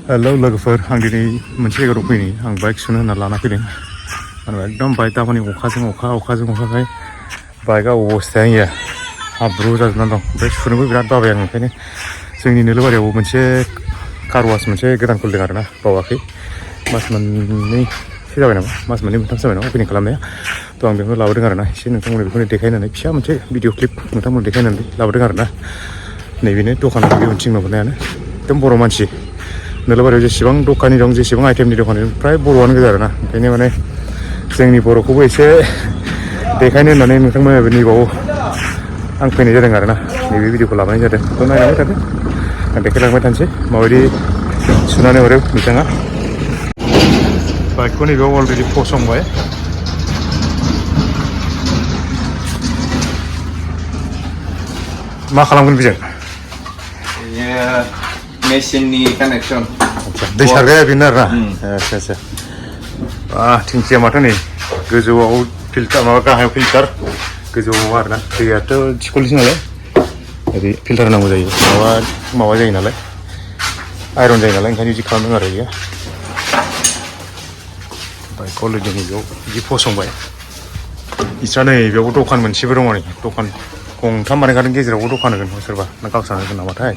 hello लोगोफोर आं दिनै मोनसे जायगायाव फैनि आं बाइक सुनो होनना लाना फैदों माने एकदम बाइक दामानि अखाखाय बाइकआ अबस्थायानो गैया हाब्रु जाजोबनानै दं ओमफ्राय सुनोबो बिराद बाबाय आं ओंखायनो जोंनि नोलोबारियाव मोनसे कार वास मोनसे गोदान खुलिदों आरोना बावाखै मास मोननैसो जाबाय नामा मास मोननै मोनथामसो जाबाय नामा अपेनिं खालामनाया थ' आं बेखौनो लाबोदों आरोना एसे नोंथांमोननो बेखौनो देखायनानै फिसा मोनसे भिडिअ क्लिप नोंथांमोननो देखायनानै लाबोदों आरोना नैबेनो दखाना बे उनथिं नुनायानो एकदम बर' मानसि नोलोबारियाव जेसेबां दखानि दं जेसेबां आइटेमनि दखान दं फ्राय बर'आनो गोजा आरोना ओंखायनो माने जोंनि बर'खौबो एसे देखायनो होननानै नोंथांमोना नैबाव आं फैनाय जादों आरोना नैबे भिडिअखौ लाबोनाय जादों थ' नायलांबाय थादों आं देखायलांबाय थानोसै माबायदि सुनानै हरो बिथाङा बाइकखौ नैबेयाव अलरेडि फसंबाय मा खालामगोन बेजों मेसिननि कानेक्सन दै सारग्राया बेनो आरोना आच्छा थिंखिया माथो नै गोजौआव फिल्टार माबा गाहायाव फिल्टार गोजौआव आरोना दैयाथ' थिखलसो नालाय ओरै फिल्टार होनांगौ जायो माबा जायो नालाय आयरन जायो नालाय ओंखायनो बिदि खालामदों आरो बेयो बाइक अलरेडि नैबेयाव बिदि फसंबाय बिस्रा नै बेयावबो दखान मोनसेबो दङ नै दखान गंथाम बानायखादों गेजेरावबो दखान होगोन सोरबा ना गावस्रा होगोन नामाथाय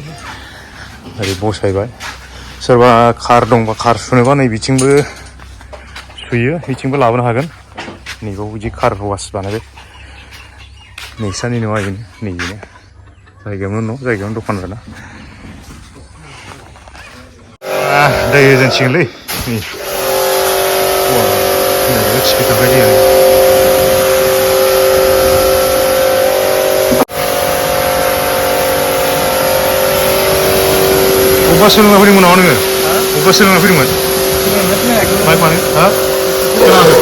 ओरै बसायबाय सोरबा कार दंबा कार सुनोबा नै बिथिंबो सुयो बिथिंबो लाबोनो हागोन नैबाव बिदि कार वास बानायबाय नैसानि नङा बेनो नैबेनो जायगायावनो दखान आरोना दै एजेन्सिगोनलै नै थिखि थांबाय दैया अबेबा सोलोंना फैदोंमोन नामा नोङो अबेबा सोलोंना फैदोंमोन बाइक बानाय हा सोलोङाखै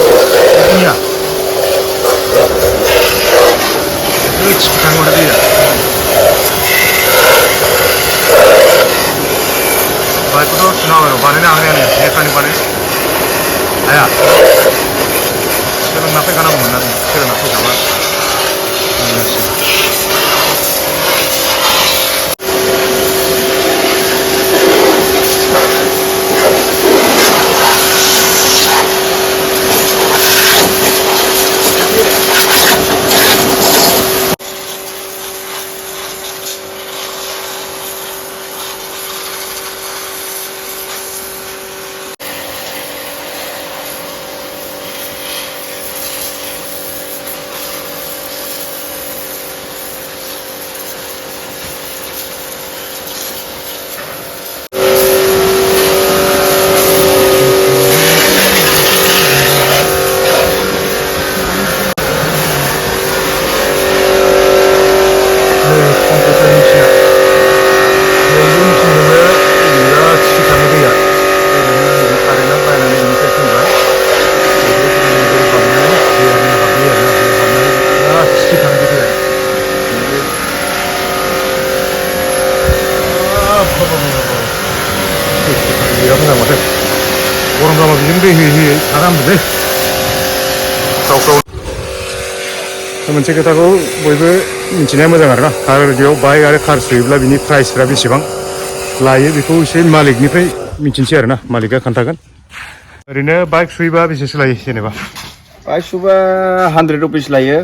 थिखि थाङो माथो दैया बाइकखौथ' सुना होबाय र' बानायनो हानायानो मेकानिक बानायनो हाया सोलोंना फैखानांगौमोन ना सोलोंना फैखाबा बिराद मोजां माथो गरम जाबा बिजों दै होयै थाङा होनदोंलै मोनसे खोथाखौ बयबो मिथिनाया मोजां आरोना कार बेयाव बाइक आरो कार सुयोब्ला बिनि प्राइसफ्रा बेसेबां लायो बेखौ एसे मालिकनिफ्राय मिथिनोसै आरोना मालिकआ खोन्थागोन ओरैनो बाइक सुयोबा बेसेसो लायो जेनेबा बाइक सुबा 100 रुपिस लायो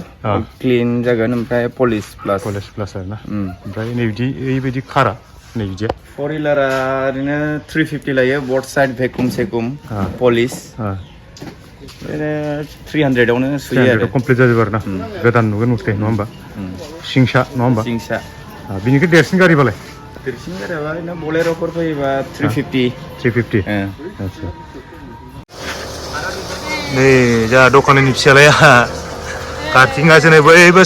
क्लिन जागोन ओमफ्राय पलिस प्लास आरोना ओमफ्राय नैबिदि ओरैबायदि कारा नैबिदिया फर हुइलारा ओरैनो 350 लायो बर्ड साइड भेकुम सेकुम पलिस ओरैनो 300आवनो सुयो आरो कमप्लिट जाजोबो आरोना गोदान नुगोन मथे नङा होमबा सिंसा नङा होमबा सिंसा बिनिख्रुइ देरसिन गारिबालाय देरसिन गारियाबा ओरैनो बलेर'फोर फैयोबा 350 आच्छा नै जोंहा दखाननि फिसालाया काटिंआसो नै बैबो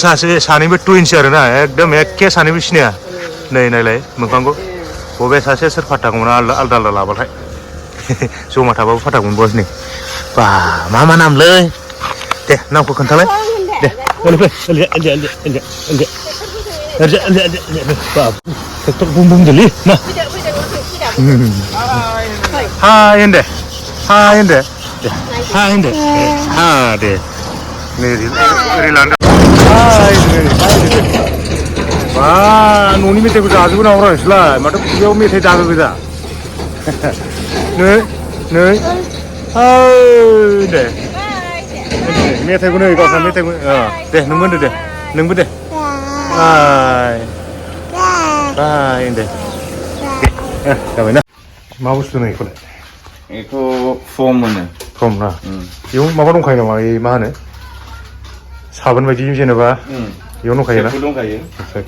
सानैबो टुइन्स आरोना एकदम एखे सानैबो सिनाया नै नायलाय मोखांखौ बबे सासे सोर फाथाखौमोन आलदा लाबाथाय जमा थाबाबो फाथाखौ मोनबावासै नै बा मा नामलै दे नामखौ खोन्थालाय दे ट्रेक्टर बुम दोलै ना हाय होनदे हाय होनदे दे नै ओरै लांदो बा न'नि मेथाइखौ जाजोबो नामा नोंसोरलाय माथो बेयाव मेथाइ दागो गोजा नै दे मेथाइखौनो गावस्रा मेथाइखौ दे नोंबो होनदो दे नोंबो दे बाय बाय दे जाबाय ना मा बुस्थु नो बेखौलाय बेखौ फर्म होनो फर्म ना बेयाव माबा दंखायो नामा मा होनो साबोन बायदि जेनेबा बेयाव दंखायो ना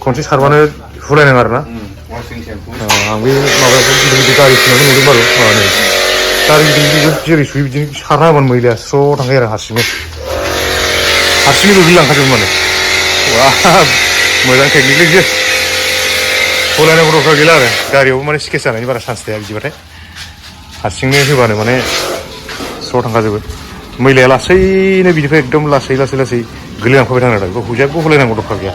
खनसे सारबानो हुलायनाङा आरो ना आं बे माबाखौ गिदिर गिदिर गारि सुनायखौ नुदों बारु माबानो गारि गिदिर गिदिर जेरै सुयो बिदिनो सारना होबानो मैलाया स्र' थांखायो आरो हारसिंनो गोग्लैलांखाजोबो माने मोजां टेकनिकलै हुलायनांगौ दरखार गैला आरो गारियावबो माने स्केच जानायनि बारा चान्स थाया बिदिबाथाय हारसिंनो होबानो माने स्र' थांखाजोबो मैलाया लासैनो बिनिफ्राय एकदम लासै गोलैलांफाबाय थानांगौ बेखौ हुजाबो हुलायनांगौ दरखार गैया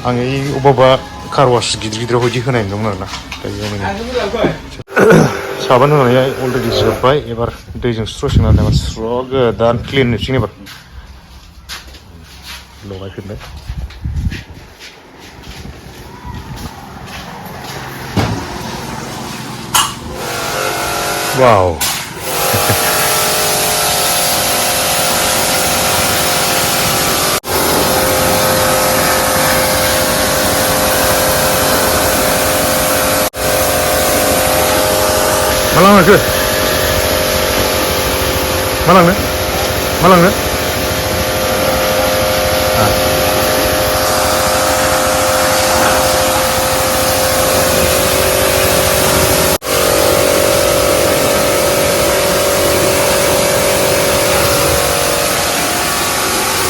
आं ओइ अबेबा कार वास गिदिर गिदिराव बिदि होनाय नुदोंमोन आरोना दा बेयाव साबोन होनानै अलरेडि जोब्बाय एबार दैजों स्र' सोनानै स्र' गोदान क्लिन नुसिगोन एबार लगायफिनबाय वाव मा लांनो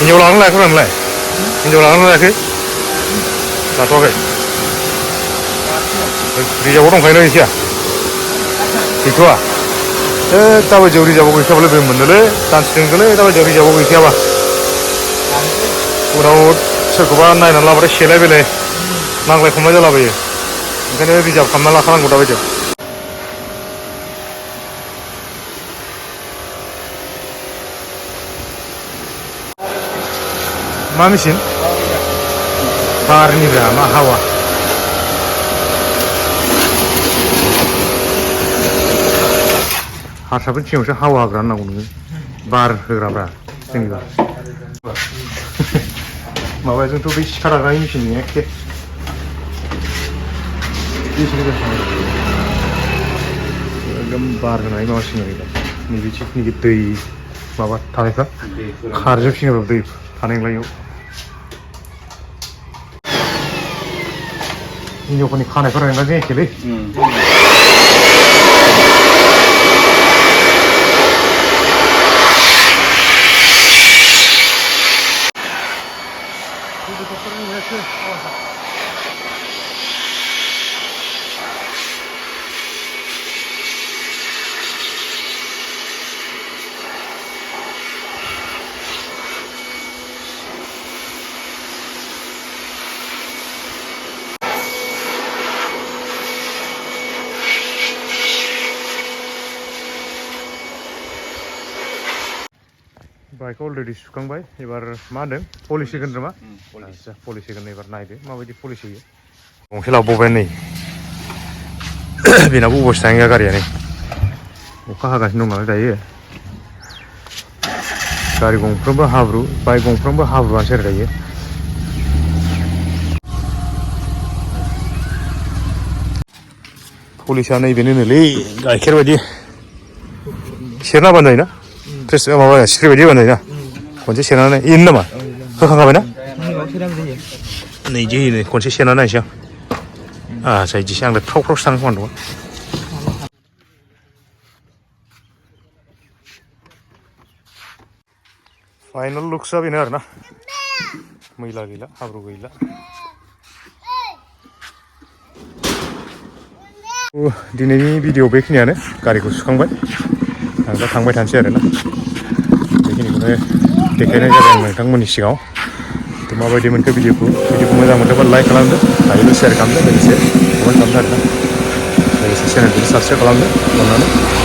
हिन्जाव लानो लायाखै नोंलाय हिन्जाव लानो लायाखै लाथ'वाखै रिजार्भआव दंखायो एसेया गैथ'वा दाबायदियाव रिजार्भआव गैखायाबालाय बे मोननोलै दान्स दोंगोलै दाबायदियाव रिजार्भआव गैखायाबा उनाव सोरखौबा नायनानै लाबाथाय सेलाय बेलाय नांलाय खमलाय जालाबायो ओंखायनो रिजार्भ खालामना लाखानांगौ दाबायदियाव मा मेचिन बारनिब्रा मा हावा हारसाफोरनि सिगाङावसो हावा होग्रा होननांगौ नोङो बार होग्राब्रा जोंनिबा माबाजोंथ' बै सिखा दाग्रानि मेचिनजों एखे एकदम बार होनानै माबासिनो नैबे नैबे दै माबा थानायफ्रा खारजोबसिगोन आरो दै थानायलाय हिन्जावफोरनि खानायफोरा ओरैनो एखेलै बाइकखौ अलरेडि सुखांबाय एबार मा होनदों पलिस होगोन नामा आदसा पलिस होगोन एबार नायदो माबायदि पलिस होयो गंसे लाबोबाय नै बेनाबो अबस्था गैया गारिया नै अखा हागासिनो दं नालाय दायो गारि गंफ्रोमबो हाब्रु बाइक गंफ्रोमबो हाब्रुआनोसै आरो दायो पलिसा नैबेनोलै गाइखेर बायदि सेरना होबानो जायोना माबा स्प्रे बायदि होबानो जायोना खनसे सेरनानै इनो नामा होखांखाबायना नैदि होयो खनसे सेरना नायनोसै आं आदसा बिदिसो आंलाय फ्राव फ्रावसो थाङो खोमा दङ फाइनाल लुक्सआ बेनो आरोना मैला गैला हाब्रु गैला दिनैनि भिडिअ बेखिनियानो गारिखौ सुखांबाय आं दा थांबाय थानोसै आरोना बेखिनिखौनो देखायनाय जादों नोंथांमोननि सिगाङाव माबायदि मोनखो भिडिअखौ मोजां मोनदोंबा लाइक खालामदो हायोबा शेयार खालामदो लोगोसे कमेन्ट खालामदो आरोना लोगोसे चेनेलखौबो साबस्क्राइब खालामदो अननानै